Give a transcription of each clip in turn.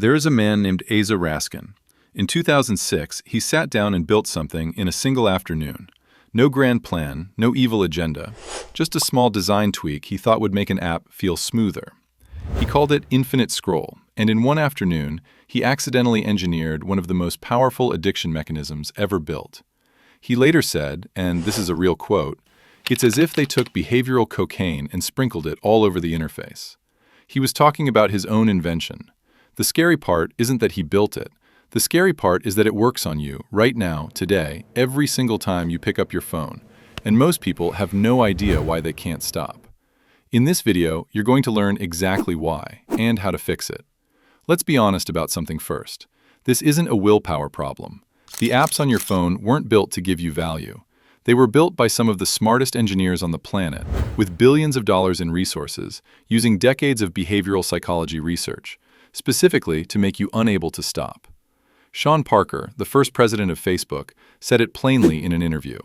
There is a man named Asa Raskin. In 2006, he sat down and built something in a single afternoon. No grand plan, no evil agenda, just a small design tweak he thought would make an app feel smoother. He called it Infinite Scroll, and in one afternoon, he accidentally engineered one of the most powerful addiction mechanisms ever built. He later said, and this is a real quote, "It's as if they took behavioral cocaine and sprinkled it all over the interface." He was talking about his own invention. The scary part isn't that he built it. The scary part is that it works on you, right now, today, every single time you pick up your phone. And most people have no idea why they can't stop. In this video, you're going to learn exactly why, and how to fix it. Let's be honest about something first. This isn't a willpower problem. The apps on your phone weren't built to give you value. They were built by some of the smartest engineers on the planet, with billions of dollars in resources, using decades of behavioral psychology research, specifically to make you unable to stop. Sean Parker, the first president of Facebook, said it plainly in an interview.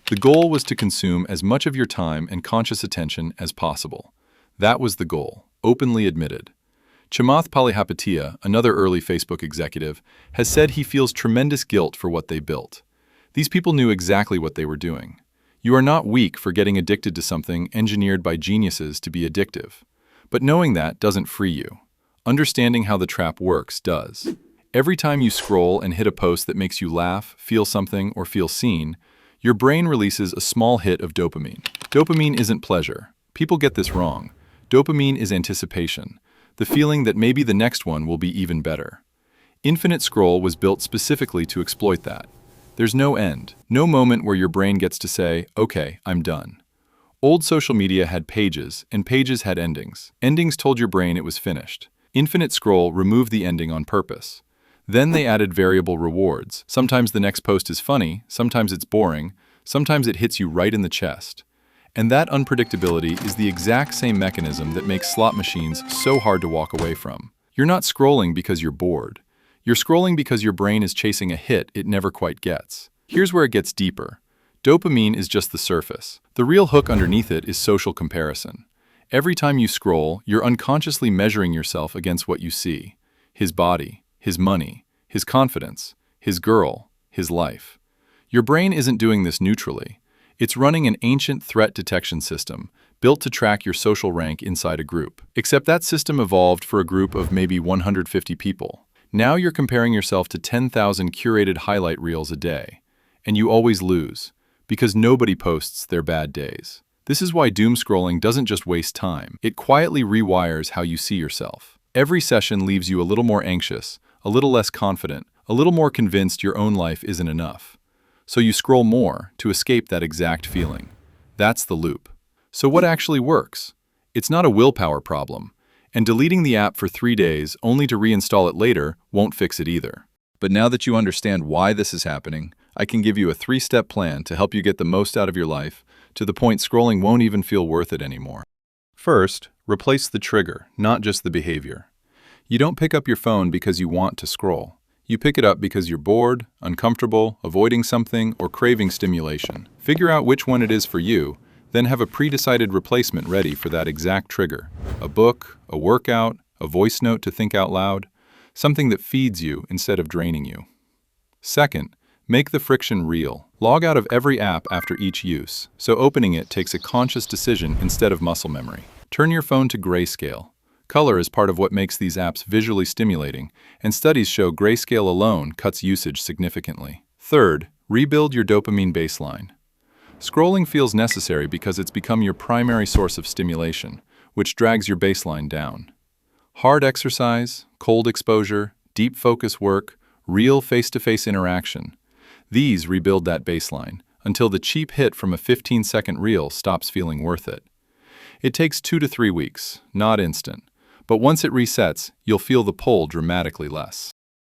The goal was to consume as much of your time and conscious attention as possible. That was the goal, openly admitted. Chamath Palihapitiya, another early Facebook executive, has said he feels tremendous guilt for what they built. These people knew exactly what they were doing. You are not weak for getting addicted to something engineered by geniuses to be addictive. But knowing that doesn't free you. Understanding how the trap works does. Every time you scroll and hit a post that makes you laugh, feel something, or feel seen, your brain releases a small hit of dopamine. Dopamine isn't pleasure. People get this wrong. Dopamine is anticipation, the feeling that maybe the next one will be even better. Infinite Scroll was built specifically to exploit that. There's no end, no moment where your brain gets to say, okay, I'm done. Old social media had pages, and pages had endings. Endings told your brain it was finished. Infinite Scroll removed the ending on purpose. Then they added variable rewards. Sometimes the next post is funny, sometimes it's boring, sometimes it hits you right in the chest. And that unpredictability is the exact same mechanism that makes slot machines so hard to walk away from. You're not scrolling because you're bored. You're scrolling because your brain is chasing a hit it never quite gets. Here's where it gets deeper. Dopamine is just the surface. The real hook underneath it is social comparison. Every time you scroll, you're unconsciously measuring yourself against what you see. His body, his money, his confidence, his girl, his life. Your brain isn't doing this neutrally. It's running an ancient threat detection system built to track your social rank inside a group. Except that system evolved for a group of maybe 150 people. Now you're comparing yourself to 10,000 curated highlight reels a day. And you always lose, because nobody posts their bad days. This is why doom scrolling doesn't just waste time. It quietly rewires how you see yourself. Every session leaves you a little more anxious, a little less confident, a little more convinced your own life isn't enough. So you scroll more to escape that exact feeling. That's the loop. So what actually works? It's not a willpower problem, and deleting the app for 3 days only to reinstall it later won't fix it either. But now that you understand why this is happening, I can give you a 3-step plan to help you get the most out of your life, to the point scrolling won't even feel worth it anymore. First, replace the trigger, not just the behavior. You don't pick up your phone because you want to scroll. You pick it up because you're bored, uncomfortable, avoiding something, or craving stimulation. Figure out which one it is for you, then have a pre-decided replacement ready for that exact trigger. A book, a workout, a voice note to think out loud, something that feeds you instead of draining you. Second, make the friction real. Log out of every app after each use, so opening it takes a conscious decision instead of muscle memory. Turn your phone to grayscale. Color is part of what makes these apps visually stimulating, and studies show grayscale alone cuts usage significantly. Third, rebuild your dopamine baseline. Scrolling feels necessary because it's become your primary source of stimulation, which drags your baseline down. Hard exercise, cold exposure, deep focus work, real face-to-face interaction. These rebuild that baseline until the cheap hit from a 15-second reel stops feeling worth it. It takes 2 to 3 weeks, not instant. But once it resets, you'll feel the pull dramatically less.